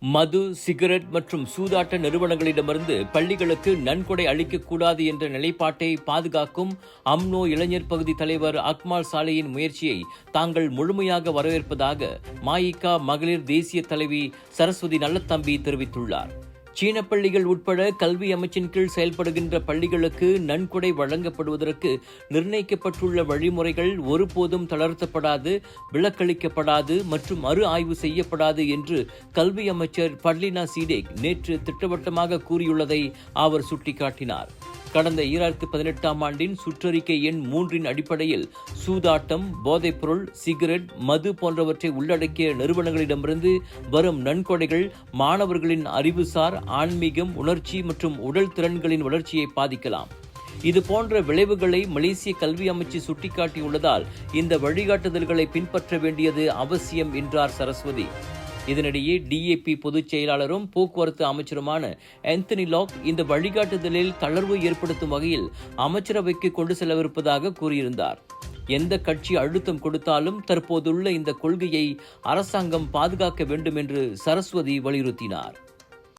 மது, cigarette மற்றும் சூதாட்ட நிறுவனங்களிடமிருந்து பள்ளிகளுக்கு நன்கொடை அளிக்கக்கூடாது என்ற நிலைப்பாட்டை பாதுகாக்கும் அம்னோ இளைஞர் பகுதி தலைவர் அக்மால் சாலேயின் முயற்சியை தாங்கள் முழுமையாக வரவேற்பதாக மஇகா மகளிர் தேசிய தலைவி சரஸ்வதி நல்லத்தம்பி தெரிவித்துள்ளார். சீன பள்ளிகள் உட்பட கல்வி அமைச்சின் கீழ் செயல்படுகின்ற பள்ளிகளுக்கு நன்கொடை வழங்கப்படுவதற்கு நிர்ணயிக்கப்பட்டுள்ள வழிமுறைகள் ஒருபோதும் தளர்த்தப்படாது, விலக்களிக்கப்படாது மற்றும் மறு ஆய்வு செய்யப்படாது என்று கல்வி அமைச்சர் பட்லினா சீடேக் நேற்று திட்டவட்டமாக கூறியுள்ளதை அவர் சுட்டிக்காட்டினார். கடந்த 2018ஆம் ஆண்டின் சுற்றறிக்கை எண் 3 அடிப்படையில் சூதாட்டம், போதைப்பொருள், சிகரெட், மது போன்றவற்றை உள்ளடக்கிய நிறுவனங்களிடமிருந்து வரும் நன்கொடைகள் மாணவர்களின் அறிவுசார், ஆன்மீகம், உணர்ச்சி மற்றும் உடல் திறன்களின் வளர்ச்சியை பாதிக்கலாம். இதுபோன்ற விளைவுகளை மலேசிய கல்வி அமைச்சு சுட்டிக்காட்டியுள்ளதால் இந்த வழிகாட்டுதல்களை பின்பற்ற வேண்டியது அவசியம் என்றார் சரஸ்வதி. இதனிடையே டிஏபி பொதுச் செயலாளரும் போக்குவரத்து அமைச்சருமான ஆந்தனி லாக் இந்த வழிகாட்டுதலில் தளர்வு ஏற்படுத்தும் வகையில் அமைச்சரவைக்கு கொண்டு செல்லவிருப்பதாக கூறியிருந்தார். எந்த கட்சி அழுத்தம் கொடுத்தாலும் தற்போதுள்ள இந்த கொள்கையை அரசாங்கம் பாதுகாக்க வேண்டும் என்று சரஸ்வதி வலியுறுத்தினார்.